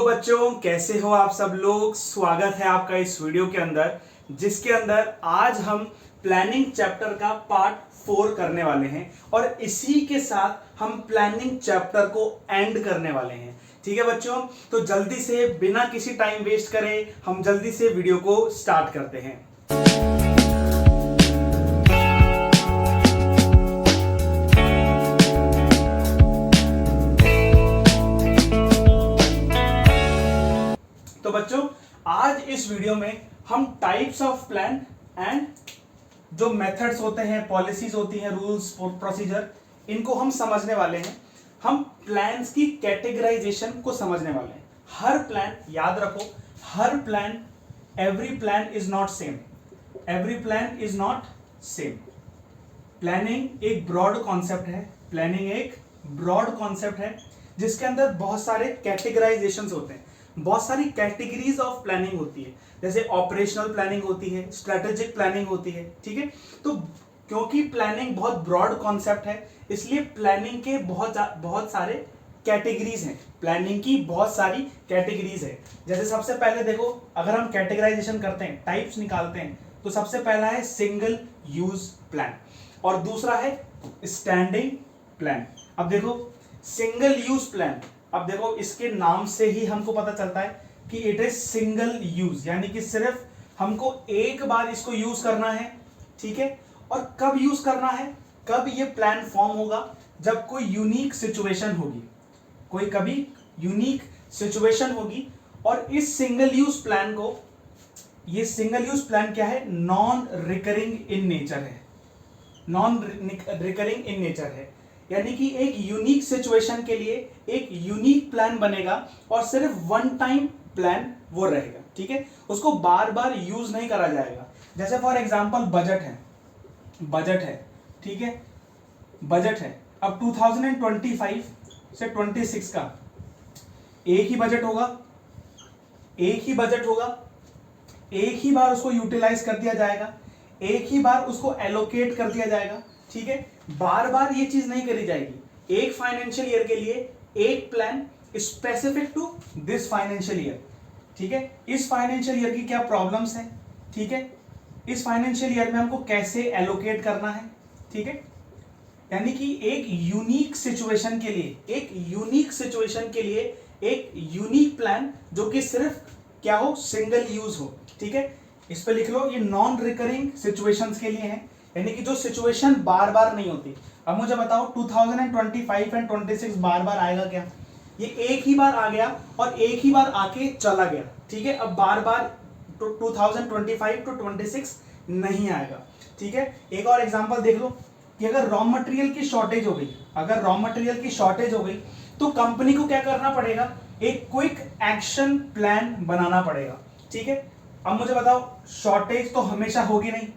बच्चों, कैसे हो आप सब लोग। स्वागत है आपका इस वीडियो के अंदर, जिसके अंदर आज हम प्लानिंग चैप्टर का पार्ट 4 करने वाले हैं और इसी के साथ हम प्लानिंग चैप्टर को एंड करने वाले हैं। ठीक है बच्चों, तो जल्दी से बिना किसी टाइम वेस्ट करे हम जल्दी से वीडियो को स्टार्ट करते हैं। तो बच्चों, आज इस वीडियो में हम टाइप्स ऑफ प्लान एंड जो मेथड्स होते हैं, पॉलिसीज होती हैं, रूल्स प्रोसीजर, इनको हम समझने वाले हैं। हम प्लान्स की कैटेगराइजेशन को समझने वाले हैं। हर प्लान, याद रखो, हर plan, every plan is not same. Every plan is not same. Planning एक ब्रॉड कॉन्सेप्ट है। प्लानिंग एक ब्रॉड कॉन्सेप्ट है जिसके अंदर बहुत सारे कैटेगराइजेशंस होते हैं, बहुत सारी कैटेगरीज ऑफ प्लानिंग होती है। जैसे ऑपरेशनल प्लानिंग होती है, स्ट्रेटेजिक प्लानिंग होती है। ठीक है, तो क्योंकि प्लानिंग बहुत ब्रॉड कॉन्सेप्ट है, इसलिए प्लानिंग के बहुत सारे कैटेगरीज हैं। प्लानिंग की बहुत सारी कैटेगरीज है। जैसे सबसे पहले देखो, अगर हम कैटेगराइजेशन करते हैं, टाइप्स निकालते हैं, तो सबसे पहला है सिंगल यूज प्लान और दूसरा है स्टैंडिंग प्लान। अब देखो सिंगल यूज प्लान, अब देखो इसके नाम से ही हमको पता चलता है कि इट इज सिंगल यूज, यानी कि सिर्फ हमको एक बार इसको यूज करना है। ठीक है, और कब यूज करना है, कब ये प्लान फॉर्म होगा, जब कोई यूनिक सिचुएशन होगी, कोई कभी यूनिक सिचुएशन होगी। और इस सिंगल यूज प्लान को, ये सिंगल यूज प्लान क्या है, नॉन रिकरिंग इन नेचर है। नॉन रिकरिंग इन नेचर है, यानी कि एक यूनिक सिचुएशन के लिए एक यूनिक प्लान बनेगा और सिर्फ वन टाइम प्लान वो रहेगा। ठीक है, उसको बार बार यूज नहीं करा जाएगा। जैसे फॉर एग्जांपल बजट है, बजट है, ठीक है, बजट है। अब 2025 से 26 का एक ही बजट होगा, एक ही बजट होगा, एक ही बार उसको यूटिलाइज कर दिया जाएगा, एक ही बार उसको एलोकेट कर दिया जाएगा। ठीक है, बार बार ये चीज नहीं करी जाएगी। एक फाइनेंशियल ईयर के लिए एक plan specific to this financial year. ठीक है, इस फाइनेंशियल ईयर की क्या प्रॉब्लम्स हैं, ठीक है, इस फाइनेंशियल ईयर में हमको कैसे एलोकेट करना है। ठीक है, यानी कि एक यूनिक सिचुएशन के लिए, एक यूनिक सिचुएशन के लिए एक यूनिक प्लान जो कि सिर्फ क्या हो, सिंगल यूज हो। ठीक है, इस पे लिख लो, ये नॉन रिकरिंग सिचुएशंस के लिए है, यानी कि जो सिचुएशन बार बार नहीं होती। अब मुझे बताओ 2025 एंड 26 बार बार आएगा क्या? ये एक ही बार आ गया और एक ही बार आके चला गया। ठीक है, अब बार बार 2025 टू 26 नहीं आएगा। ठीक है, एक और एग्जांपल देख लो कि अगर रॉ मटेरियल की शॉर्टेज हो गई, अगर रॉ मटेरियल की शॉर्टेज हो गई तो कंपनी को क्या करना पड़ेगा, एक क्विक एक्शन प्लान बनाना पड़ेगा। ठीक है, अब मुझे बताओ शॉर्टेज तो हमेशा होगी नहीं,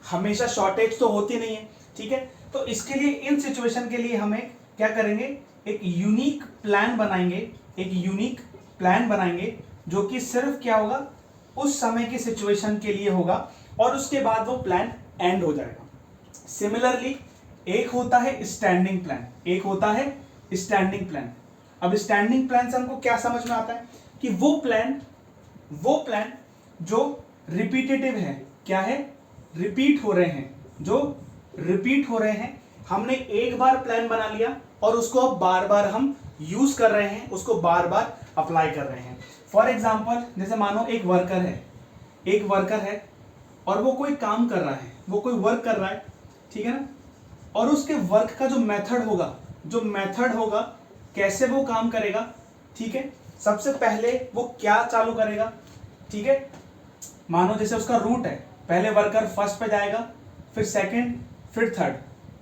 हमेशा शॉर्टेज तो होती नहीं है। ठीक है, तो इसके लिए, इन सिचुएशन के लिए हमें क्या करेंगे, एक यूनिक प्लान बनाएंगे, एक यूनिक प्लान बनाएंगे जो कि सिर्फ क्या होगा, उस समय की सिचुएशन के लिए होगा और उसके बाद वो प्लान एंड हो जाएगा। सिमिलरली एक होता है स्टैंडिंग प्लान, एक होता है स्टैंडिंग प्लान। अब स्टैंडिंग प्लान से हमको क्या समझ में आता है कि वो प्लान जो रिपीटेटिव है, क्या है, रिपीट हो रहे हैं, जो रिपीट हो रहे हैं। हमने एक बार प्लान बना लिया और उसको अब बार बार हम यूज कर रहे हैं, उसको बार बार अप्लाई कर रहे हैं। फॉर एग्जांपल, जैसे मानो एक वर्कर है, एक वर्कर है और वो कोई काम कर रहा है, वो कोई वर्क कर रहा है, ठीक है ना, और उसके वर्क का जो मेथड होगा, जो मेथड होगा, कैसे वो काम करेगा। ठीक है, सबसे पहले वो क्या चालू करेगा, ठीक है, मानो जैसे उसका रूट है, पहले वर्कर फर्स्ट पे जाएगा, फिर सेकंड, फिर थर्ड,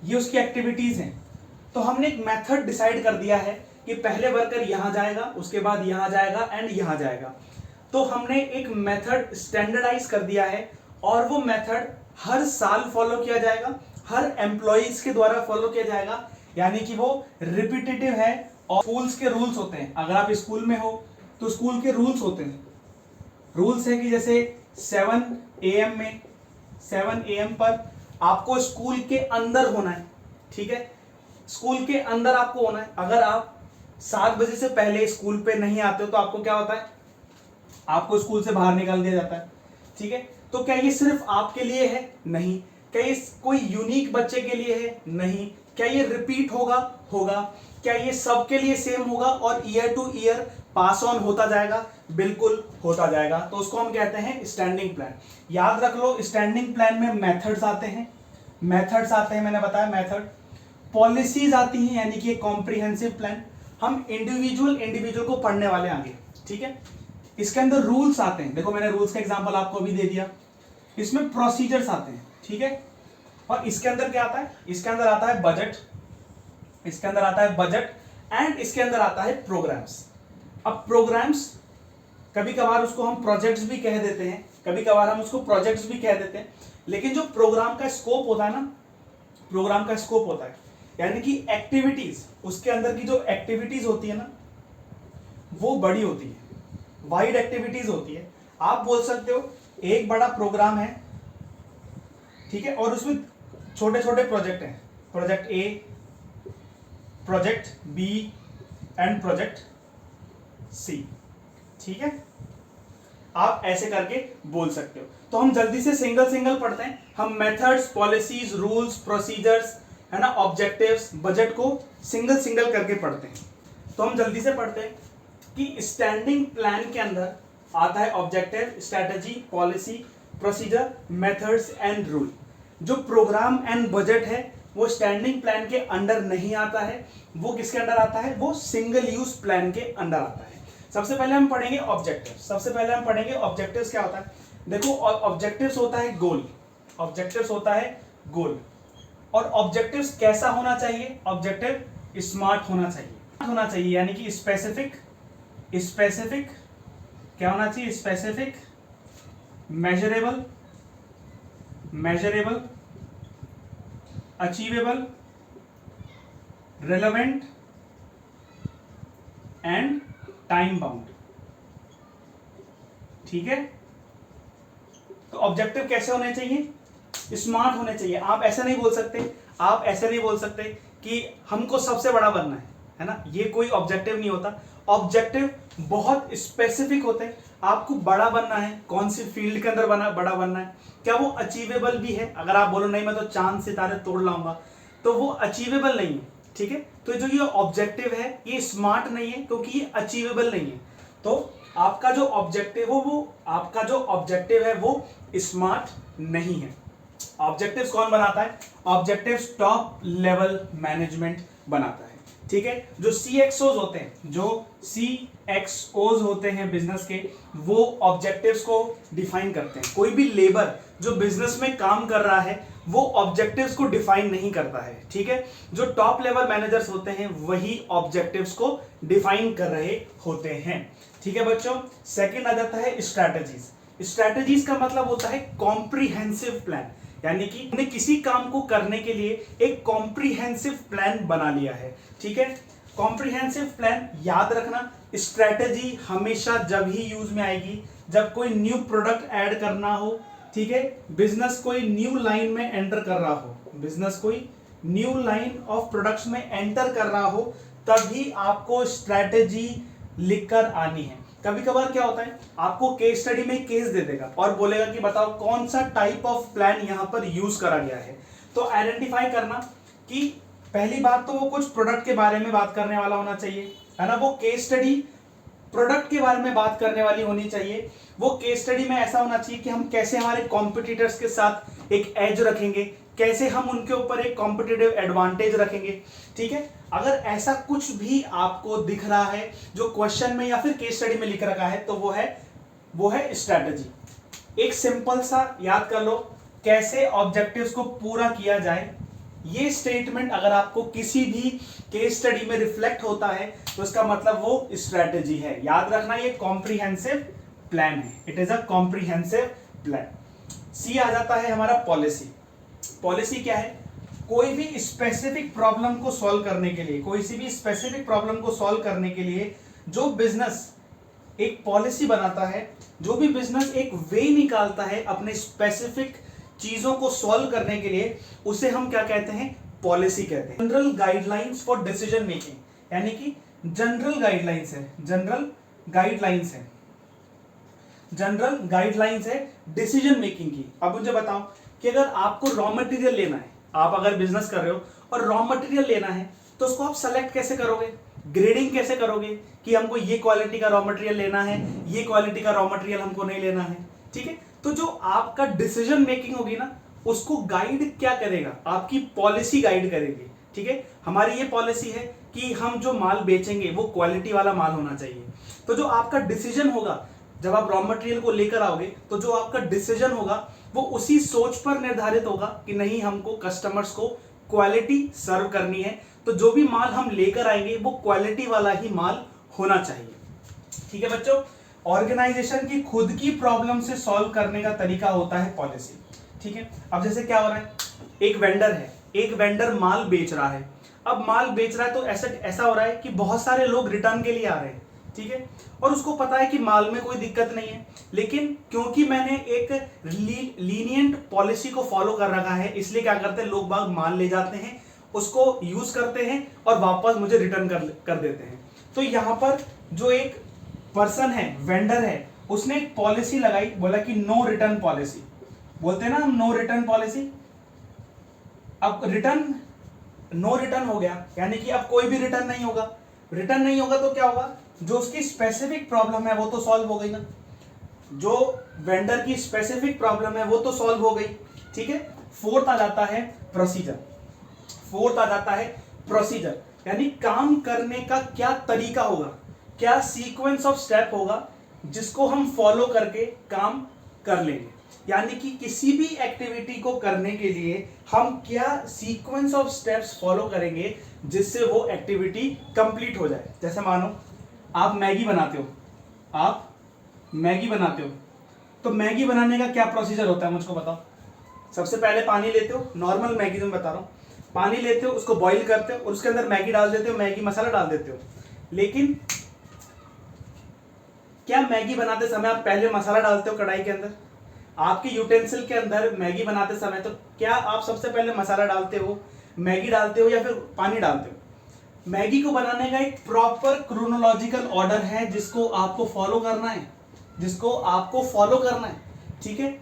ये उसकी एक्टिविटीज हैं। तो हमने एक मेथड डिसाइड कर दिया है कि पहले वर्कर यहां जाएगा, उसके बाद यहां जाएगा एंड यहां जाएगा। तो हमने एक मेथड स्टैंडर्डाइज कर दिया है और वो मेथड हर साल फॉलो किया जाएगा, हर एम्प्लॉइज के द्वारा फॉलो किया जाएगा, यानी कि वो रिपीटेटिव है। और स्कूल्स के रूल्स होते हैं, अगर आप स्कूल में हो तो स्कूल के रूल्स होते हैं। रूल्स है कि जैसे 7 AM में, 7 AM पर आपको स्कूल के अंदर होना है। ठीक है, स्कूल के अंदर आपको होना है। अगर आप 7 बजे से पहले स्कूल पे नहीं आते हो तो आपको क्या होता है, आपको स्कूल से बाहर निकाल दिया जाता है। ठीक है, तो क्या ये सिर्फ आपके लिए है? नहीं। क्या ये कोई यूनिक बच्चे के लिए है? नहीं। क्या ये रिपीट होगा? होगा। क्या ये सबके लिए सेम होगा और year two year pass on होता जाएगा? बिल्कुल होता जाएगा। तो उसको हम कहते हैं स्टैंडिंग प्लान। याद रख लो, स्टैंडिंग प्लान में मेथड्स आते हैं, मैंने बताया मेथड। पॉलिसीज आती हैं, यानी कि कॉम्प्रिहेंसिव प्लान। हम इंडिविजुअल को पढ़ने वाले आगे। ठीक है, इसके अंदर रूल्स आते हैं। देखो मैंने रूल्स का एग्जांपल आपको अभी दे दिया। इसमें प्रोसीजर्स आते हैं। ठीक है, और इसके अंदर क्या आता है? इसके अंदर आता है बजट, इसके अंदर आता है बजट एंड इसके अंदर आता है प्रोग्राम्स। अब प्रोग्राम्स कभी कभार उसको हम प्रोजेक्ट्स भी कह देते हैं, कभी कभार हम उसको प्रोजेक्ट्स भी कह देते हैं, लेकिन जो प्रोग्राम का स्कोप होता है ना, प्रोग्राम का स्कोप होता है यानी कि एक्टिविटीज, उसके अंदर की जो एक्टिविटीज होती है ना वो बड़ी होती है, वाइड एक्टिविटीज होती है। आप बोल सकते हो एक बड़ा प्रोग्राम है, ठीक है, और उसमें छोटे छोटे प्रोजेक्ट हैं, project A, project B and project C. ठीक है, आप ऐसे करके बोल सकते हो। तो हम जल्दी से सिंगल सिंगल पढ़ते हैं। हम मेथड्स, पॉलिसीज, रूल्स, प्रोसीजर्स, है ना, ऑब्जेक्टिव्स, बजट को सिंगल सिंगल करके पढ़ते हैं। तो हम जल्दी से पढ़ते हैं कि स्टैंडिंग प्लान के अंदर आता है objective, strategy, policy, procedure, methods and rule. जो प्रोग्राम एंड बजट है वो स्टैंडिंग प्लान के अंडर नहीं आता है, वो किसके अंडर आता है? वो सिंगल यूज प्लान के अंडर आता है। सबसे पहले हम पढ़ेंगे ऑब्जेक्टिव्स। सबसे पहले हम पढ़ेंगे ऑब्जेक्टिव्स क्या होता है। देखो ऑब्जेक्टिव्स होता है गोल, ऑब्जेक्टिव्स होता है गोल। और ऑब्जेक्टिव्स कैसा होना चाहिए? ऑब्जेक्टिव स्मार्ट होना चाहिए, यानी कि स्पेसिफिक क्या होना चाहिए? Specific, measurable, achievable, relevant and time bound. ठीक है, तो ऑब्जेक्टिव कैसे होने चाहिए? स्मार्ट होने चाहिए। आप ऐसा नहीं बोल सकते कि हमको सबसे बड़ा बनना है ना, ये कोई ऑब्जेक्टिव नहीं होता। ऑब्जेक्टिव बहुत स्पेसिफिक होते हैं। आपको बड़ा बनना है, कौन सी फील्ड के अंदर बड़ा बनना है, क्या वो अचीवेबल भी है? अगर आप बोलो नहीं मैं तो चांद सितारे तोड़ लाऊंगा, तो वो अचीवेबल नहीं है। ठीक है, तो जो ये ऑब्जेक्टिव है ये स्मार्ट नहीं है क्योंकि ये अचीवेबल नहीं है। तो आपका जो ऑब्जेक्टिव है वो स्मार्ट नहीं है। ऑब्जेक्टिव्स कौन बनाता है? ऑब्जेक्टिव्स टॉप लेवल मैनेजमेंट बनाता है। ठीक है, जो CXOs होते हैं बिजनेस के, वो ऑब्जेक्टिव्स को डिफाइन करते हैं। कोई भी लेबर जो बिजनेस में काम कर रहा है वो ऑब्जेक्टिव्स को डिफाइन नहीं करता है। ठीक है, जो टॉप लेवल मैनेजर्स होते हैं वही ऑब्जेक्टिव्स को डिफाइन कर रहे होते हैं। ठीक है बच्चों, सेकंड आ जाता है स्ट्रैटेजीज। स्ट्रैटेजीज का मतलब होता है कॉम्प्रिहेंसिव प्लान, यानी कि हमने किसी काम को करने के लिए एक कॉम्प्रिहेंसिव प्लान बना लिया है। ठीक है, कॉम्प्रिहेंसिव प्लान याद रखना। स्ट्रैटेजी हमेशा जब ही यूज में आएगी जब कोई न्यू प्रोडक्ट ऐड करना हो। ठीक है, बिजनेस कोई न्यू लाइन में एंटर कर रहा हो, बिजनेस कोई न्यू लाइन ऑफ प्रोडक्ट्स में एंटर कर रहा हो, तभी आपको स्ट्रैटेजी लिखकर आनी है। कभी कभार क्या होता है, आपको केस स्टडी में केस दे देगा और बोलेगा कि बताओ कौन सा टाइप ऑफ प्लान यहां पर यूज करा गया है। तो आइडेंटिफाई करना कि पहली बात तो वो कुछ प्रोडक्ट के बारे में बात करने वाला होना चाहिए, है ना। वो केस स्टडी प्रोडक्ट के बारे में बात करने वाली होनी चाहिए। वो केस स्टडी में ऐसा होना चाहिए कि हम कैसे हमारे कॉम्पिटिटर्स के साथ एक एज रखेंगे, कैसे हम उनके ऊपर एक कॉम्पिटिटिव एडवांटेज रखेंगे। ठीक है, अगर ऐसा कुछ भी आपको दिख रहा है जो क्वेश्चन में या फिर केस स्टडी में लिख रखा है तो वो है स्ट्रैटेजी। एक सिंपल सा याद कर लो कैसे ऑब्जेक्टिव्स को पूरा किया जाए। ये स्टेटमेंट अगर आपको किसी भी केस स्टडी में रिफ्लेक्ट होता है तो इसका मतलब वो स्ट्रैटेजी है। याद रखना ये कॉम्प्रिहेंसिव प्लान है, it is a comprehensive plan. C आ जाता है हमारा पॉलिसी। पॉलिसी क्या है? कोई भी स्पेसिफिक प्रॉब्लम को सॉल्व करने के लिए, जो बिजनेस एक पॉलिसी बनाता है, जो भी बिजनेस एक वे निकालता है अपने स्पेसिफिक चीजों को सॉल्व करने के लिए, उसे हम क्या कहते हैं? पॉलिसी कहते हैं। General guidelines for decision making, यानी कि जनरल गाइडलाइंस है, जनरल गाइडलाइंस है, जनरल गाइडलाइंस है डिसीजन मेकिंग की। अब मुझे बताओ कि अगर आपको रॉ मटेरियल लेना है, आप अगर बिजनेस कर रहे हो और रॉ मटेरियल लेना है, तो उसको आप सेलेक्ट कैसे करोगे, ग्रेडिंग कैसे करोगे कि हमको ये क्वालिटी का रॉ मटेरियल लेना है, ये क्वालिटी का रॉ मटेरियल हमको नहीं लेना है। ठीक है, तो जो आपका डिसीजन मेकिंग होगी ना, उसको गाइड क्या करेगा, आपकी पॉलिसी गाइड करेगी। ठीक है, हमारी ये पॉलिसी है कि हम जो माल बेचेंगे वो क्वालिटी वाला माल होना चाहिए। तो जो आपका डिसीजन होगा जब आप रॉ मटेरियल को लेकर आओगे, तो जो आपका डिसीजन होगा वो उसी सोच पर निर्धारित होगा कि नहीं, हमको कस्टमर्स को क्वालिटी सर्व करनी है, तो जो भी माल हम लेकर आएंगे वो क्वालिटी वाला ही माल होना चाहिए। ठीक है बच्चों, ऑर्गेनाइजेशन की खुद की प्रॉब्लम से सॉल्व करने का तरीका होता है पॉलिसी। ठीक है, अब जैसे क्या हो रहा है, एक वेंडर है, एक वेंडर माल बेच रहा है। अब माल बेच रहा है तो ऐसा हो रहा है कि बहुत सारे लोग रिटर्न के लिए आ रहे हैं। ठीक है, और उसको पता है कि माल में कोई दिक्कत नहीं है, लेकिन क्योंकि मैंने एक लीनियंट पॉलिसी को फॉलो कर रखा है, इसलिए क्या करते हैं, लोग बाग माल ले जाते हैं, उसको यूज करते हैं और वापस मुझे रिटर्न कर देते हैं। तो यहां पर जो एक पर्सन है, वेंडर है, उसने एक पॉलिसी लगाई, बोला कि नो रिटर्न पॉलिसी, बोलते हैं ना हम नो रिटर्न पॉलिसी। अब रिटर्न, नो रिटर्न हो गया, यानी कि अब कोई भी रिटर्न नहीं होगा। रिटर्न नहीं होगा तो क्या होगा, जो उसकी स्पेसिफिक प्रॉब्लम है वो तो सॉल्व हो गई ना, जो वेंडर की स्पेसिफिक प्रॉब्लम है वो तो सॉल्व हो गई। ठीक है, फोर्थ आ जाता है प्रोसीजर। फोर्थ आ जाता है प्रोसीजर, यानी काम करने का क्या तरीका होगा, क्या सीक्वेंस ऑफ स्टेप होगा जिसको हम फॉलो करके काम कर लेंगे। यानी कि किसी भी एक्टिविटी को करने के लिए हम क्या सीक्वेंस ऑफ स्टेप्स फॉलो करेंगे जिससे वो एक्टिविटी कंप्लीट हो जाए। जैसे मानो आप मैगी बनाते हो, आप मैगी बनाते हो, तो मैगी बनाने का क्या प्रोसीजर होता है मुझको बताओ। सबसे पहले पानी लेते हो, नॉर्मल मैगी में बता रहा हूं, पानी लेते हो, उसको बॉईल करते हो और उसके अंदर मैगी डाल देते हो, मैगी मसाला डाल देते हो। लेकिन क्या मैगी बनाते समय आप पहले मसाला डालते हो कढ़ाई के अंदर, आपके यूटेंसिल के अंदर मैगी बनाते समय, तो क्या आप सबसे पहले मसाला डालते हो, मैगी डालते हो या फिर पानी डालते हो? मैगी को बनाने का एक प्रॉपर क्रोनोलॉजिकल ऑर्डर है जिसको आपको फॉलो करना है, जिसको आपको फॉलो करना है। ठीक है,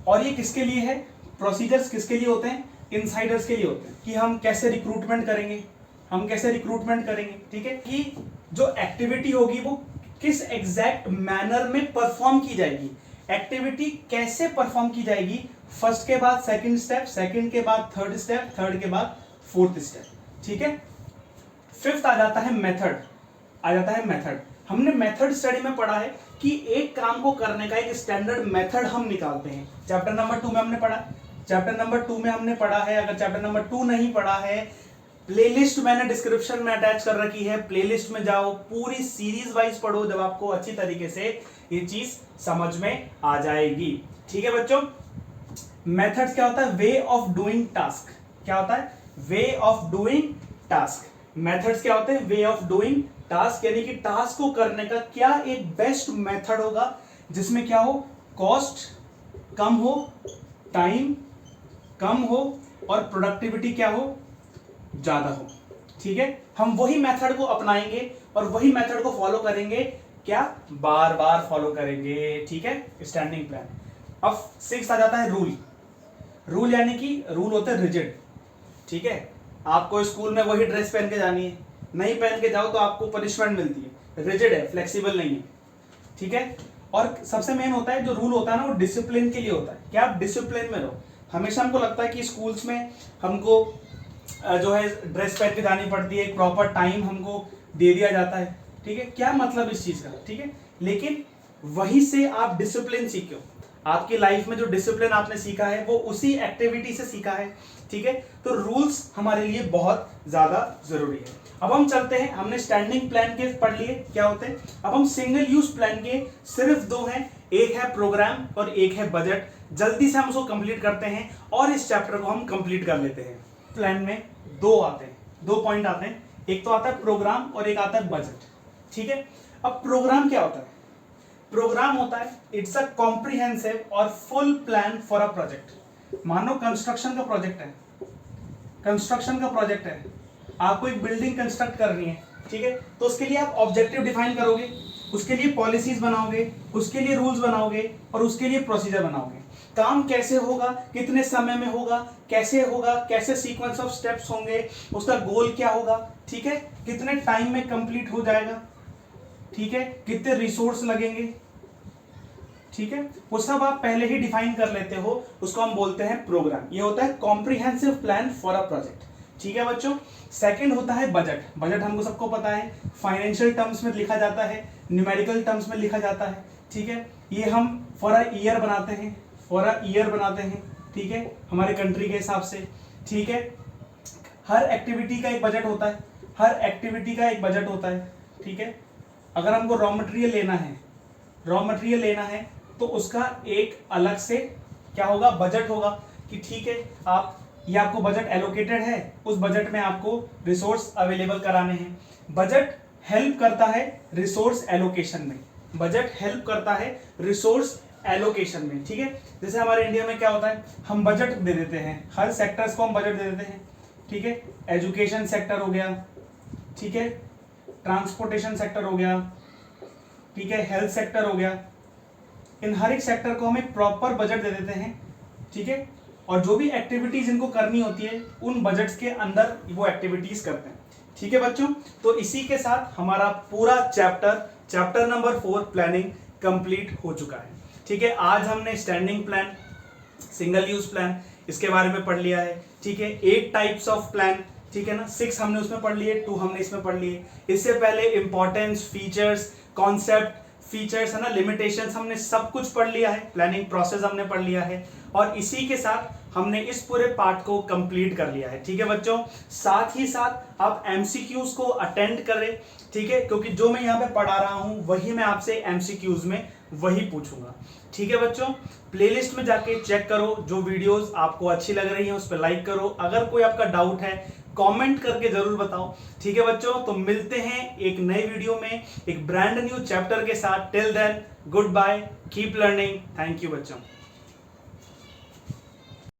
और ये किसके लिए है, प्रोसीजर्स किसके लिए होते हैं, इनसाइडर्स के लिए होते हैं, कि हम कैसे रिक्रूटमेंट करेंगे, हम कैसे रिक्रूटमेंट करेंगे। ठीक है, कि जो एक्टिविटी होगी वो किस एग्जैक्ट मैनर में परफॉर्म की जाएगी, एक्टिविटी कैसे परफॉर्म की जाएगी, फर्स्ट के बाद सेकंड स्टेप, सेकंड के बाद थर्ड स्टेप, थर्ड के बाद फोर्थ स्टेप। ठीक है, फिफ्थ आ जाता है मेथड, आ जाता है मेथड। हमने मेथड स्टडी में पढ़ा है कि एक काम को करने का एक स्टैंडर्ड मेथड हम निकालते हैं। चैप्टर नंबर 2 में हमने पढ़ा, चैप्टर नंबर 2 में हमने पढ़ा है। अगर चैप्टर नंबर 2 नहीं पढ़ा है, प्लेलिस्ट मैंने डिस्क्रिप्शन में अटैच कर रखी है, प्लेलिस्ट में जाओ, पूरी सीरीज वाइज पढ़ो, जब आपको अच्छी तरीके से ये चीज समझ में आ जाएगी। ठीक है बच्चों, मेथड्स क्या होता है, वे ऑफ डूइंग टास्क। क्या होता है, way of doing task. Methods क्या होते हैं, वे ऑफ डूइंग टास्क, यानी कि टास्क को करने का क्या एक बेस्ट मेथड होगा जिसमें क्या हो, कॉस्ट कम हो, टाइम कम हो और प्रोडक्टिविटी क्या हो, ज्यादा हो। ठीक है, हम वही मेथड को अपनाएंगे और वही मेथड को फॉलो करेंगे, क्या, बार बार फॉलो करेंगे। ठीक है, स्टैंडिंग प्लान। अब 6 आ जाता है रूल। रूल यानी कि रूल होते हैं रिजिड। ठीक है, आपको स्कूल में वही ड्रेस पहन के जानी है, नहीं पहन के जाओ तो आपको पनिशमेंट मिलती है, रिजिड है, फ्लेक्सिबल नहीं है। ठीक है, और सबसे मेन होता है जो रूल होता है ना, वो डिसिप्लिन के लिए होता है कि आप डिसिप्लिन में रहो। हमेशा हमको लगता है कि स्कूल्स में हमको जो है ड्रेस पहन के जानी पड़ती है, एक प्रॉपर टाइम हमको दे दिया जाता है। ठीक है, क्या मतलब इस चीज का, ठीक है, लेकिन वहीं से आप डिसिप्लिन सीखो। आपकी लाइफ में जो डिसिप्लिन आपने सीखा है वो उसी एक्टिविटी से सीखा है। ठीक है, तो रूल्स हमारे लिए बहुत ज्यादा जरूरी है। अब हम चलते हैं, हमने स्टैंडिंग प्लान के पढ़ लिए क्या होते हैं, अब हम सिंगल यूज प्लान के सिर्फ 2 हैं, एक है प्रोग्राम और एक है बजट। जल्दी से हम उसको कंप्लीट करते हैं और इस चैप्टर को हम कंप्लीट कर लेते हैं। प्लान में 2 आते हैं, 2 पॉइंट आते हैं, एक तो आता है प्रोग्राम और एक आता है बजट। ठीक है, अब प्रोग्राम क्या होता है, प्रोग्राम होता है इट्स अ कॉम्प्रिहेंसिव और full plan for a project. मानो कंस्ट्रक्शन का प्रोजेक्ट है, कंस्ट्रक्शन का प्रोजेक्ट है, आपको एक बिल्डिंग कंस्ट्रक्ट करनी है, ठीक है। तो उसके लिए आप ऑब्जेक्टिव डिफाइन करोगे, उसके लिए पॉलिसीज बनाओगे, उसके लिए रूल्स बनाओगे और उसके लिए प्रोसीजर बनाओगे। काम कैसे होगा, कितने समय में होगा, कैसे सीक्वेंस ऑफ स्टेप्स होंगे, उसका गोल क्या होगा, ठीक है, कितने टाइम में कंप्लीट हो जाएगा, ठीक है, कितने रिसोर्स लगेंगे, ठीक है, वो सब आप पहले ही डिफाइन कर लेते हो, उसको हम बोलते हैं प्रोग्राम। ये होता है comprehensive plan for a project, ठीक है बच्चों। सेकंड होता है बजट। बजट हमको सबको पता है, फाइनेंशियल टर्म्स में लिखा जाता है, न्यूमेरिकल टर्म्स में लिखा जाता है, ठीक है। ये हम फॉर अ ईयर बनाते हैं, ठीक है, हमारे कंट्री के हिसाब से, ठीक है। हर एक्टिविटी का एक बजट होता है, ठीक है। अगर हमको रॉ मटेरियल लेना है तो उसका एक अलग से क्या होगा, बजट होगा कि ठीक है, ये आपको बजट एलोकेटेड है, उस बजट में आपको रिसोर्स अवेलेबल कराने हैं। बजट हेल्प करता है रिसोर्स एलोकेशन में, ठीक है। जैसे हमारे इंडिया में क्या होता है, हम बजट दे देते हैं, हर सेक्टर्स को हम बजट दे देते हैं, ठीक है। एजुकेशन सेक्टर हो गया, ठीक है, ट्रांसपोर्टेशन सेक्टर हो गया, ठीक है, हेल्थ सेक्टर हो गया। इन हर एक सेक्टर को हम एक प्रॉपर बजट दे देते हैं, ठीक है। और जो भी एक्टिविटीज इनको करनी होती है उन बजट्स के अंदर वो एक्टिविटीज करते हैं, ठीक है बच्चों। तो इसी के साथ हमारा पूरा चैप्टर नंबर 4 प्लानिंग कंप्लीट हो चुका है, ठीक है। आज हमने standing plan, single use plan, इसके बारे में पढ़ लिया है, ठीक है। 8 टाइप्स ऑफ प्लान, ठीक है ना, 6 हमने उसमें पढ़ लिए, 2 हमने इसमें पढ़ लिए। इससे पहले इंपॉर्टेंस, फीचर्स, कॉन्सेप्ट, फीचर्स है ना, लिमिटेशंस, हमने सब कुछ पढ़ लिया है, प्लानिंग प्रोसेस हमने पढ़ लिया है और इसी के साथ हमने इस पूरे पार्ट को कंप्लीट कर लिया है, ठीक है बच्चों। साथ ही साथ आप एमसीक्यूज को अटेंड करें, ठीक है, क्योंकि जो मैं यहाँ पे पढ़ा रहा हूँ वही मैं आपसे एमसीक्यूज में वही पूछूंगा, ठीक है बच्चों। प्लेलिस्ट में जाके चेक करो, जो वीडियोस आपको अच्छी लग रही हैं उस पर लाइक करो, अगर कोई आपका डाउट है कमेंट करके जरूर बताओ, ठीक है बच्चों। तो मिलते हैं एक नए वीडियो में एक ब्रांड न्यू चैप्टर के साथ। Till then goodbye, keep learning, thank you बच्चों।